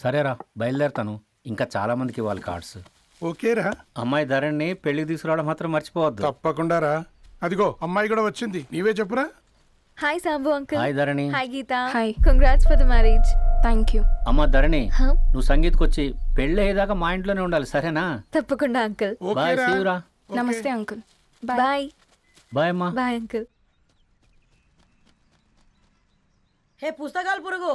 సరేరా బయలుదేరతాను. ఇంకా చాలా మందికి ఇవ్వాలి కార్డ్స్. ఓకేరా. అమ్మాయి ధరణి పెళ్లికి తీసుకురావడం మాత్రం మర్చిపోవద్దు. తప్పకుండా రా. అదిగో అమ్మాయి కూడా వచ్చింది. నీవే చెప్పురా. Hi Sambu uncle. Hi Dharani. Hi Geetha. Hi. Congrats for the marriage. Thank you. అమ్మ ధరణి, హ? నువ్వు సంగీత్కి వచ్చి పెళ్ళి అయ్యేదాకా మా ఇంట్లోనే ఉండాలి, సరేనా? తప్పకుండా అంకుల్. బాయ్, ఓకేరా. సీవురా. ఓకే. నమస్తే అంకుల్. బాయ్. బాయ్ బాయ్ అమ్మా. Bye uncle. హే పుస్తకాలు పురుగు,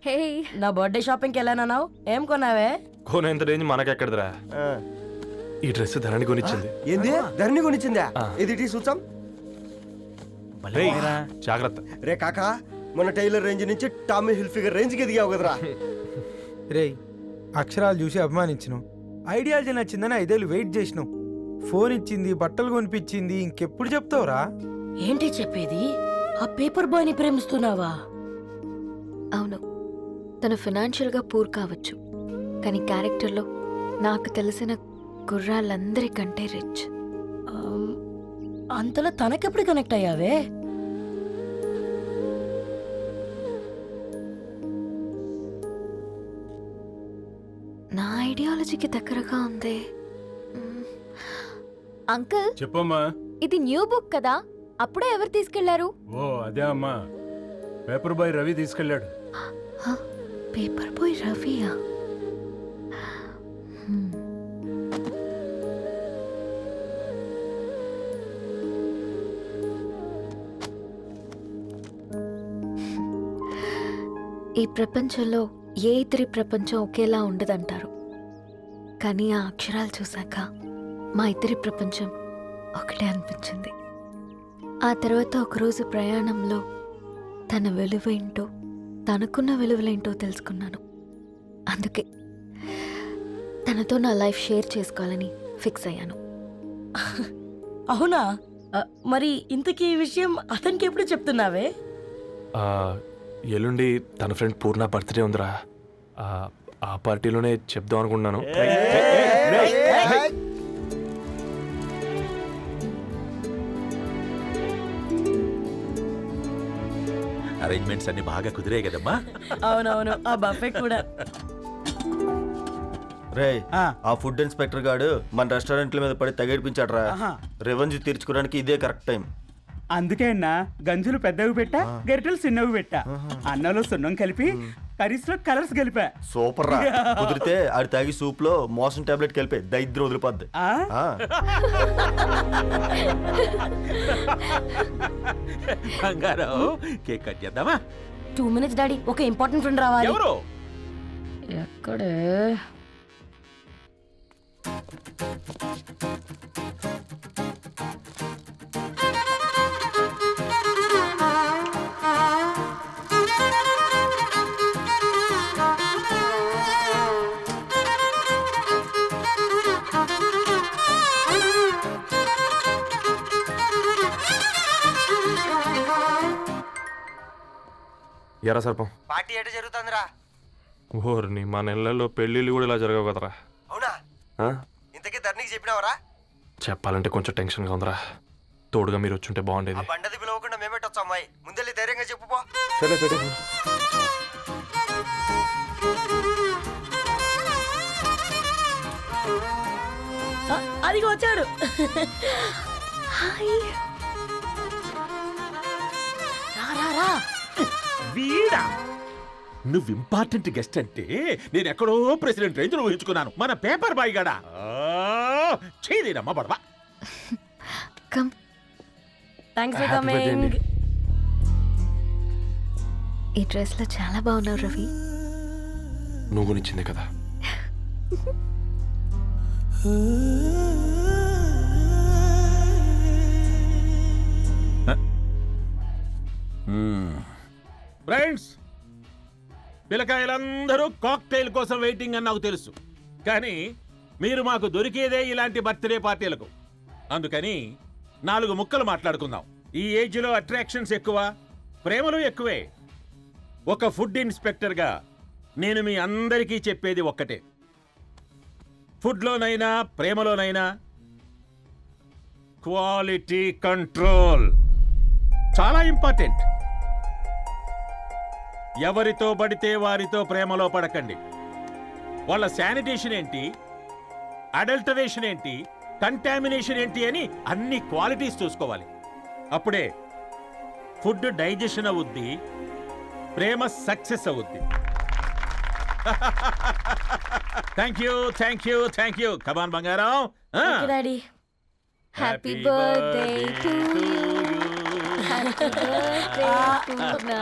హే నా బర్త్డే షాపింగ్కి వెళ్ళానన్నావు, ఏం కొన్నావే? కోనేంత రేంజ్ మనకెక్కడదిరా. ఈ డ్రెస్ ధరణి కొనిచ్చింది. ఏంది ధరణి కొనిచ్చిందా? ఇది చూసాం. రేయ్, జాగ్రత్త. రే కాకా, మన టైలర్ రేంజ్ నుంచి టామీ హిల్ఫిగర్ రేంజ్ కి ఎదిగావు కదరా. రేయ్, అక్షరాలు చూసి అభిమానించను, ఐడియాలజీ నచ్చిందని 5 ఏళ్ళు వెయిట్ చేసినావు. ఫోన్ ఇచ్చింది, బట్టలు కొనిపించింది, ఇంకెప్పుడు చెప్తావురా? ఏంటి చెప్పేది? ఆ పేపర్ బాయ్ ని ప్రేమిస్తున్నావా? అవును, తను ఫినాన్షియల్గా పూర్ కావచ్చు, కానీ క్యారెక్టర్లో నాకు తెలిసిన కుర్రాళ్ళందరికంటే రిచ్. అంతలో తనకెప్పుడు కనెక్ట్ అయ్యావే? నా ఐడియాలజీకి దగ్గరగా ఉంది. అంకుల్, చెప్పమ్మా. ఇది న్యూ బుక్ కదా, అప్పుడే ఎవరు తీసుకెళ్లారు? ఓ అదే అమ్మా, పేపర్ బాయ్ రవి తీసుకెళ్ళాడు. పేపర్ బాయ్ రవియా? ఈ ప్రపంచంలో ఏ ఇద్దరి ప్రపంచం ఒకేలా ఉండదంటారు, కానీ ఆ అక్షరాలు చూశాక మా ఇద్దరి ప్రపంచం ఒకటే అనిపించింది. ఆ తర్వాత ఒకరోజు ప్రయాణంలో తన విలువేంటో, తనకున్న విలువలేంటో తెలుసుకున్నాను. అందుకే తనతో నా లైఫ్ షేర్ చేసుకోవాలని ఫిక్స్ అయ్యాను. అవునా? మరి ఇంతకీ ఈ విషయం అతనికి ఎప్పుడు చెప్తున్నావే? ఆ, ఎల్లుండి తన ఫ్రెండ్ పూర్ణ బర్త్డే ఉందిరా. ఆ పార్టీలోనే చెప్దాం అనుకుంటున్నాను. అరేంజ్మెంట్స్ అన్ని బాగా కుదిరే కదమ్మా. అవునవును, ఆ బఫే కూడా. రే, ఆ ఫుడ్ ఇన్స్పెక్టర్ గాడు మన రెస్టారెంట్ల మీద పడి తగేడిపించాడు రా. రెవెన్యూ తీర్చుకోవడానికి ఇదే కరెక్ట్ టైం. అందుకే అన్న గంజులు పెద్దవి పెట్టా, గరిటెలు చిన్నవి పెట్టా. అన్నంలో సున్నం కలిపి కర్రీస్ లో కలర్స్ కలిపా. సూపర్ రా. కుదిరితే ఆడి తాగి సూప్ లో మోషన్ టాబ్లెట్ కలిపే దరిద్రం వదిలిపోద్ది. ఆ? ఆ. బంగారం, కేక్ కట్ చేద్దామా? 2 minutes డాడీ, ఒక ఇంపార్టెంట్ ఫ్రెండ్ రావాలి. ఎవరు? ఎక్కడే? ఎరా సర్పం, పార్టీ ఎట జరుగుతుందిరా? ఓర్ని మా నెలల్లో పెళ్ళిళ్ళు కూడా ఇలా జరగవు కదరా. అవునా? ఆ? ఇంతకీ ధరణికి చెప్పినావరా? చెప్పాలంటే కొంచెం టెన్షన్గా ఉందిరా. తోడుగా మీరు వచ్చుంటే ఆ బాగుండేది. బండది పిలవకుండా మేమేటొచ్చా అమ్మాయి? ముందెళ్ళి ధైర్యంగా చెప్పుపో. సరే పెట్టు. అదిగో వచ్చాడు. హాయ్. రా రా రా. వీడా? నువ్వు ఇంపార్టెంట్ గెస్ట్ అంటే నేను ఎక్కడో ప్రెసిడెంట్ రేంజ్ ఊహించుకున్నాను. మన పేపర్ బాయ్ గడా చేయలేదమ్మా బడవా. Come. Thanks for Happy birthday coming. అండి. ఈ డ్రెస్ లో చాలా బాగున్నావు రవి. నువ్వు కొనిచ్చిందే కదా. ఫ్రెండ్స్, పిల్లకాయలందరూ కాక్టైల్ కోసం వెయిటింగ్ అని నాకు తెలుసు, కానీ మీరు మాకు దొరికేదే ఇలాంటి బర్త్డే పార్టీలకు. అందుకని 4 ముక్కలు మాట్లాడుకుందాం. ఈ ఏజ్లో అట్రాక్షన్స్ ఎక్కువ, ప్రేమలు ఎక్కువే. ఒక ఫుడ్ ఇన్స్పెక్టర్గా నేను మీ అందరికీ చెప్పేది ఒక్కటే, ఫుడ్లోనైనా ప్రేమలోనైనా క్వాలిటీ కంట్రోల్ చాలా ఇంపార్టెంట్. ఎవరితో పడితే వారితో ప్రేమలో పడకండి. వాళ్ళ శానిటేషన్ ఏంటి, అడల్టరేషన్ ఏంటి, కంటామినేషన్ ఏంటి అని అన్ని క్వాలిటీస్ చూసుకోవాలి. అప్పుడే ఫుడ్ డైజెషన్ అవుద్ది, ప్రేమ సక్సెస్ అవుద్ది. Thank you, thank you, thank you. Come on బంగారం. Daddy happy birthday to you. Happy birthday Purna.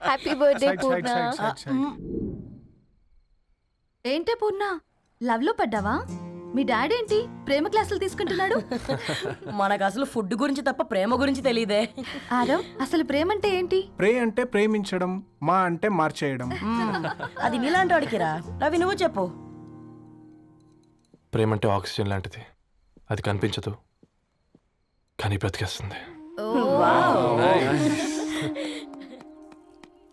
Happy birthday Purna. ఏంటే పూర్ణ, లవ్ లో పడ్డావా? మీ డాడీ ఏంటి ప్రేమ క్లాసులు తీసుకుంటున్నాడు? మనకు అసలు ఫుడ్ గురించి తప్ప ప్రేమ గురించి తెలియదే. ఆరవ్, అసలు ప్రేమ అంటే ఏంటి? ప్రే అంటే ప్రేమించడం, మా అంటే మార్చేయడం. అది నీలాంటి వాడికిరా. రవి నువ్వు చెప్పు. ప్రేమ అంటే ఆక్సిజన్ లాంటిది. అది కనిపించదు కానీ బ్రతికేస్తుంది.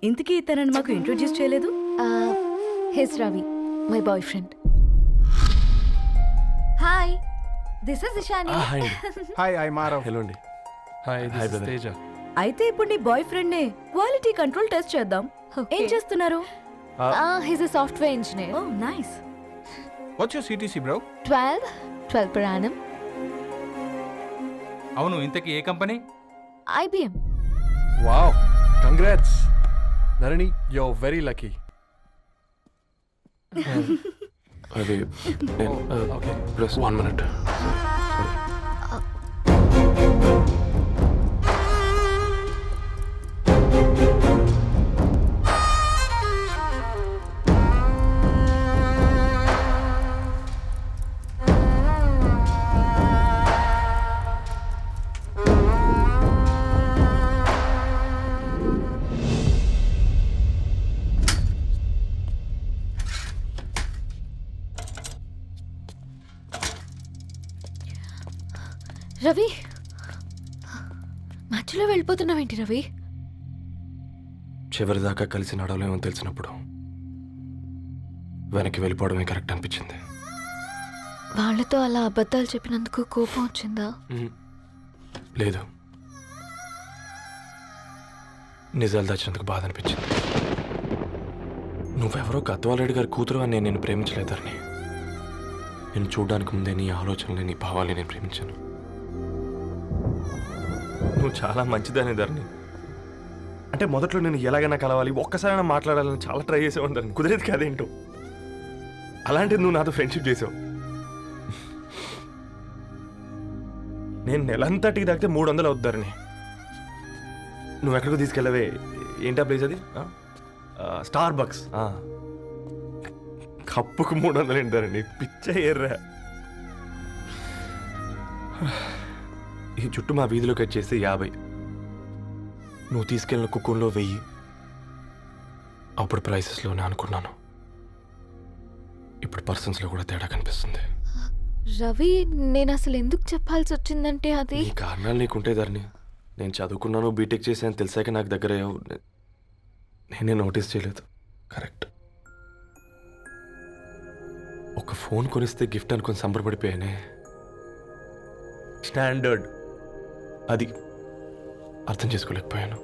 ఇంతకీ తనని మాకు ఇంట్రొడ్యూస్ చేయలేదు. He's Ravi, my boyfriend. Hi, this is Ishani. Hi hi, I Marav. Hello అండి. Hi, hi brother. తేజ. అయితే ఇప్పుడు నీ బాయ్ ఫ్రెండ్ నే క్వాలిటీ కంట్రోల్ టెస్ట్ చేద్దాం. ఏం చేస్తున్నారు? He's a software engineer. Oh nice. What's your CTC bro? 12 per annum. అవును, ఇంతకీ ఏ కంపెనీ? IBM. Wow, congrats Dharani, you are very lucky. అది ఓకే, ప్లస్ 1 minute. రవి, మధ్యలో వెళ్ళిపోతున్నావేంటి రవి? చివరిదాకా కలిసి నడవలేమో తెలిసినప్పుడు వెనక్కి వెళ్ళిపోవడమే కరెక్ట్ అనిపించింది. వాళ్ళతో అలా అబద్ధాలు చెప్పినందుకు కోపం వచ్చిందా? లేదు, నిజాలు దాచినందుకు బాధ అనిపించింది. నువ్వెవరో గద్వాలరెడ్డి గారి కూతురు అని నేను ప్రేమించలేదని. నేను చూడడానికి ముందే నీ ఆలోచనలు, నీ భావాలని నేను ప్రేమించాను. నువ్వు చాలా మంచిదనే ధరణి. అంటే మొదట్లో నేను ఎలాగైనా కలవాలి, ఒక్కసారైనా మాట్లాడాలని చాలా ట్రై చేసేవాడిని ధరణి. కుదిరేది కాదేంటో. అలాంటిది నువ్వు నాతో ఫ్రెండ్షిప్ చేసావు. నేను నెలంతటికి తాకితే 300 అవుతారని. నువ్వు ఎక్కడికో తీసుకెళ్ళవే, ఏంటా ప్లేస్ అది? Star bucks. కప్పుకు 300 ఏంటారండి, పిచ్చ ఎర్రా. ఈ చుట్టూ మా వీధిలో కట్ చేస్తే 50. నువ్వు తీసుకెళ్ళిన కుక్కన్లో 1000. అప్పుడు ప్రైసెస్లోనే అనుకున్నాను, ఇప్పుడు పర్సన్స్లో కూడా తేడా కనిపిస్తుంది. రవి, నేను అసలు ఎందుకు చెప్పాల్సి వచ్చిందంటే అది ఈ కారణాలు నీకుంటే ధరణి. నేను చదువుకున్నాను, బీటెక్ చేశాను తెలిసాక నాకు దగ్గర నేనే నోటీస్ చేయలేదు. కరెక్ట్. ఒక ఫోన్ కొనిస్తే గిఫ్ట్ అనుకొని సంబరపడిపోయానే. స్టాండర్డ్ అది అర్థం చేసుకోలేకపోయాను.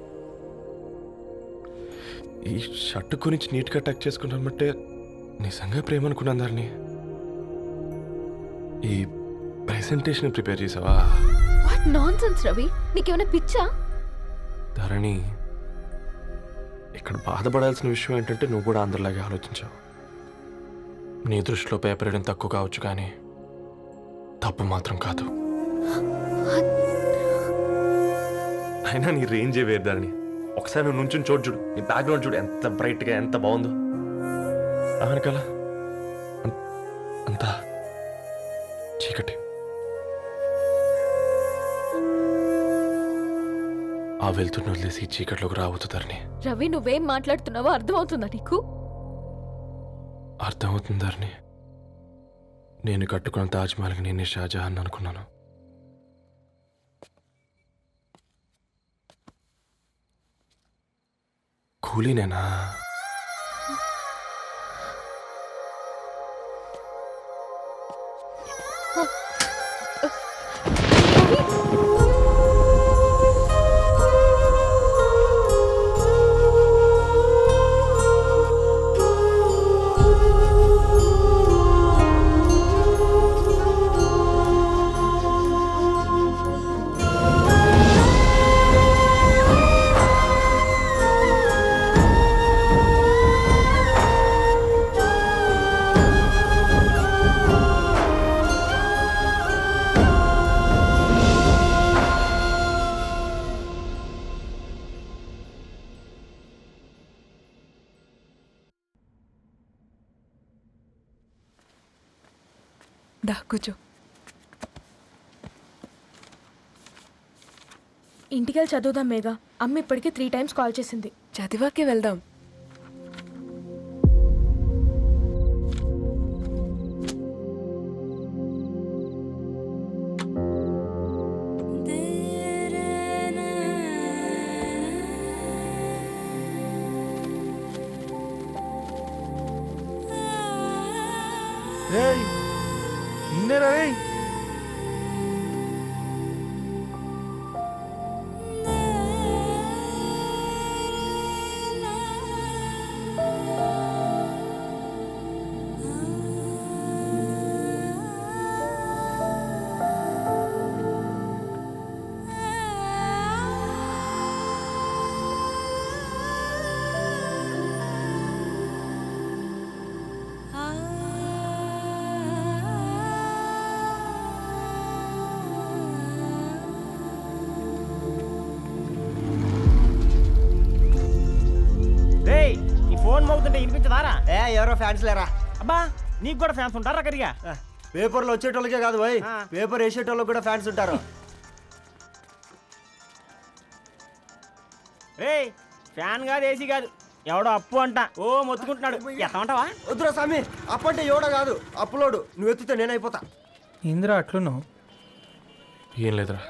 ఈ షర్ట్ గురించి నీట్గా టక్ చేసుకున్నామంటే నిజంగా ప్రేమ అనుకున్నాను దాన్ని. ఈ ప్రెజెంటేషన్ ప్రిపేర్ చేసావా? వాట్ నాన్సెన్స్ రవి, నీకేమైనా పిచ్చా? ధరణి, ఇక్కడ బాధపడాల్సిన విషయం ఏంటంటే నువ్వు కూడా అందరిలాగే ఆలోచించావు. నీ దృష్టిలో పేపర్ వేయడం తక్కువ కావచ్చు కానీ తప్పు మాత్రం కాదు. అయినా నీ రేంజే వేరు ధరణి. ఒకసారి నువ్వు నుంచుని చోటు చూడు, నీ బ్యాక్గ్రౌండ్ చూడు, ఎంత బ్రైట్గా ఎంత బాగుందో. వెనకాల అంతా చీకటి. ఆ వెళ్తున్న వదిలేసి ఈ చీకట్లోకి రాబోతుందని. రవి, నువ్వేం మాట్లాడుతున్నావో అర్థమవుతుందా నీకు? అర్థమవుతుందని. నేను కట్టుకున్న తాజ్మహల్కి నేనే షాజహాన్ అనుకున్నాను. కూలీనేనా? దా కూర్చో. ఇంటికెళ్ళి చదువుదాం మేఘా. అమ్మ ఇప్పటికే 3 times కాల్ చేసింది. చదివాకే వెళ్దాం. రేయ్ నిన్నేరా రేయ్. ఫోన్ మోగుతుంటే వినిపించదారా? ఎవరో ఫ్యాన్స్ లేరా? అబ్బా నీకు కూడా ఫ్యాన్స్ ఉంటారా కరిగా? పేపర్లో వచ్చేటోళ్ళకే కాదు పోయి, పేపర్ వేసేటోళ్ళకి కూడా ఫ్యాన్స్ ఉంటారు. రే ఫ్యాన్ కాదు, ఏసీ కాదు, ఎవడో అప్పు అంట ఓ మొత్తుకుంటున్నాడు. ఎత్తమంటావా? వద్దురా స్వామి, అప్పంటే ఎవడో కాదు అప్పులోడు. నువ్వు ఎత్తుతే నేనైపోతా. ఇందిరా అట్లున్నావు? ఏం లేదురా.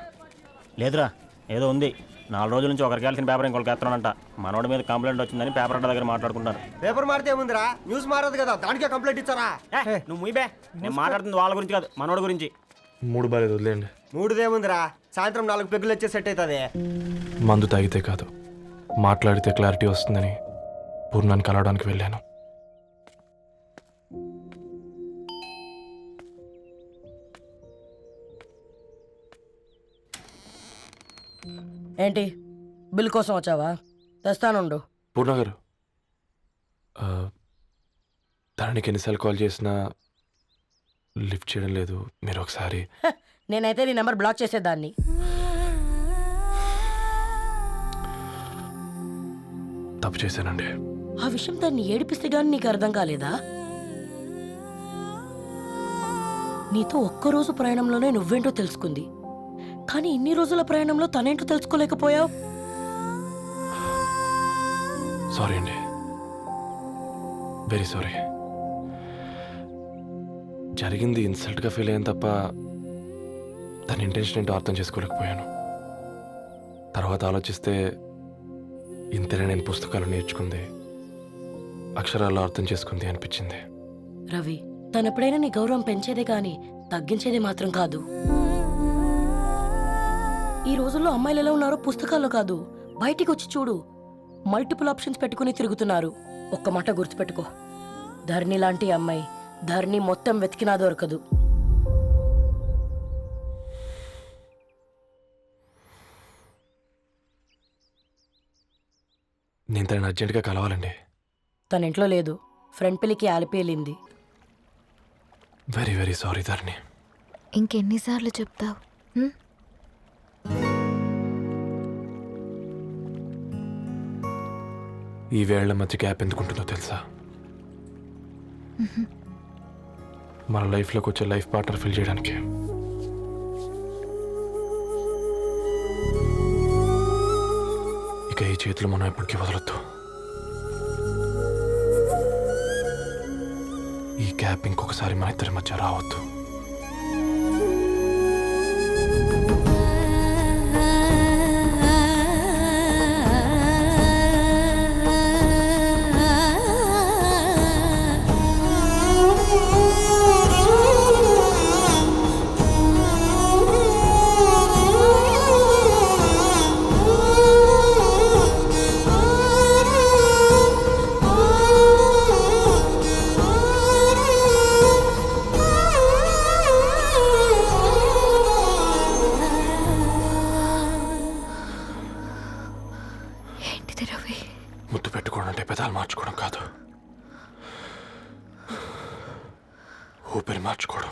లేదురా, ఏదో ఉంది. 4 రోజుల నుంచి ఒకరికి వెళ్ళిన పేపర్ ఇంకొకరికి ఎత్తనంట. మనోడి మీద కంప్లైంట్ వచ్చిందని పేపర్ అడ్డ దగ్గర మాట్లాడుకుంటారు. పేపర్ మారితే ఏముందిరా, న్యూస్ మారదు కదా, దానికే కంప్లైంట్ ఇచ్చారా? నువ్వు ముయ్యబే, నేను మాట్లాడుతుంది వాళ్ళ గురించి కాదు, మనోడి గురించి. మూడు బాలేదు, వదిలేండి. మూడుదేముందిరా, సాయంత్రం 4 పెగ్గులు వచ్చే సెట్ అవుతుంది. మందు తాగితే కాదు, మాట్లాడితే క్లారిటీ వస్తుందని పూర్ణాన్ని కలవడానికి వెళ్ళాను. ఏంటి బిల్ కోసం వచ్చావా? తెస్తానుండు. పూర్ణ గారు, తనకి ఎన్నిసార్లు కాల్ చేసినా లిఫ్ట్ చేయడం లేదు. మీరు ఒకసారి. నేనైతే నీ నెంబర్ బ్లాక్ చేసేదాన్ని. తప్పు చేశానండి. ఆ విషయం దాన్ని ఏడిపిస్తే గానీ నీకు అర్థం కాలేదా? నీతో ఒక్కరోజు ప్రయాణంలోనే నువ్వేంటో తెలుసుకుంది, కానీ ఇన్ని రోజుల ప్రయాణంలో తనేంటో తెలుసుకోలేకపోయావు. సారీ అండి, వెరీ సారీ. జరిగింది ఇన్సల్ట్గా ఫీల్ అయ్యాను తప్ప తన ఇంటెన్షన్ ఏంటో అర్థం చేసుకోలేకపోయాను. తర్వాత ఆలోచిస్తే ఇంతనే నేను పుస్తకాలు నేర్చుకుంది, అక్షరాల్లో అర్థం చేసుకుంది అనిపించింది. రవి, తనెప్పుడైనా నీ గౌరవం పెంచేదే కానీ తగ్గించేదే మాత్రం కాదు. ఈ రోజుల్లో అమ్మాయిలు ఎలా ఉన్నారో పుస్తకాల్లో కాదు, బయటికి వచ్చి చూడు. మల్టిపుల్ ఆప్షన్స్ పెట్టుకుని తిరుగుతున్నారు. ఒక్క మాట గుర్తుపెట్టుకో, ధరణి లాంటి అమ్మాయి ధరణి మొత్తం వెతికినా దొరకదు. నేను తనని అర్జెంటుగా కలవాలండి. తన ఇంట్లో లేదు, ఫ్రెండ్ పెళ్ళికి ఆలిపేలింది. వెరీ వెరీ సారీ ధరణి. ఇంకెన్నిసార్లు చెప్తావు? ఈ వేళ్ల మధ్య గ్యాప్ ఎందుకుంటుందో తెలుసా? మన లైఫ్లోకి వచ్చే లైఫ్ పార్ట్నర్ ఫిల్ చేయడానికి. ఇక ఈ చేతులు మనం ఎప్పటికీ వదలొద్దు. ఈ గ్యాప్ ఇంకొకసారి మన ఇద్దరి మధ్య రావద్దు. ముద్దు పెట్టుకోవడం అంటే పెదాలు మార్చుకోవడం కాదు, ఊపిరి మార్చుకోవడం.